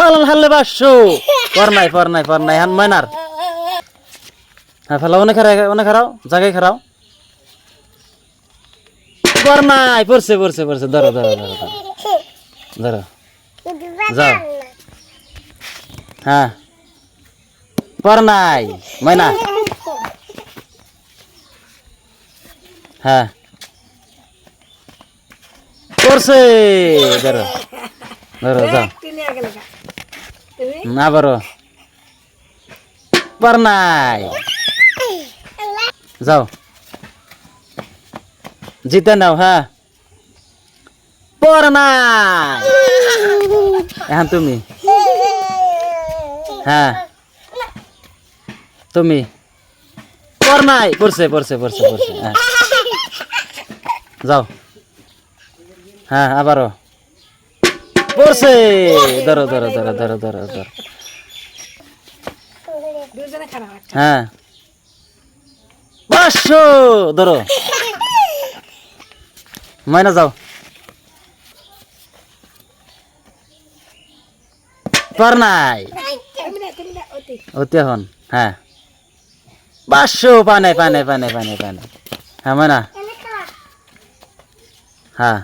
হালাল হাল্লে বাসো পর নাই হান মাইনার হ্যাঁ ফেলা অনেক খারাও জায়গায় খারাও পর নাই পড়ছে ধরো যাও হ্যাঁ পর নাই মাইনা হ্যাঁ পড়ছে ধরো যাও আবারও পর নাই যাও জিতে নাও হ্যাঁ পর নাই এখন তুমি হ্যাঁ তুমি পর নাই পড়ছে হ্যাঁ যাও হ্যাঁ আবারও পড়ছে ধরো হ্যাঁ 500 ধরো মাইনা যাও পার নাই অতি এখন হ্যাঁ 500 পায় নাই হ্যাঁ মাইনা হ্যাঁ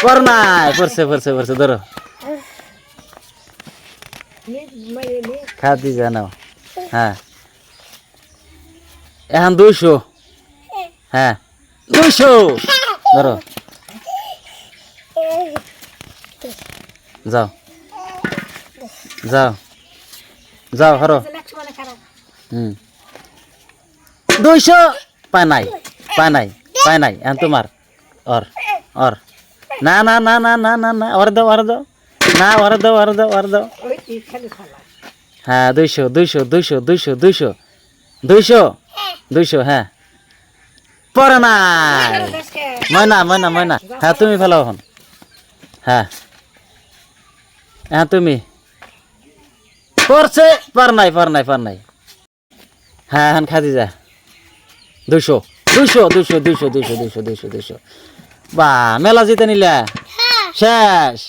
পর নাই পড়ছে ধরো খাদি জানাও হ্যাঁ এখন 200 হ্যাঁ 200 ধরো যাও হরো 200 পায় নাই এখন তোমার অর না ওর দাও না ওর দাও হ্যাঁ 200 হ্যাঁ পরে নাই ময়না হ্যাঁ তুমি ফেলো এখন হ্যাঁ তুমি পড়ছে পার নাই হ্যাঁ এখন খাদি যা 200 বা মেলা জিতে নিলা শেষ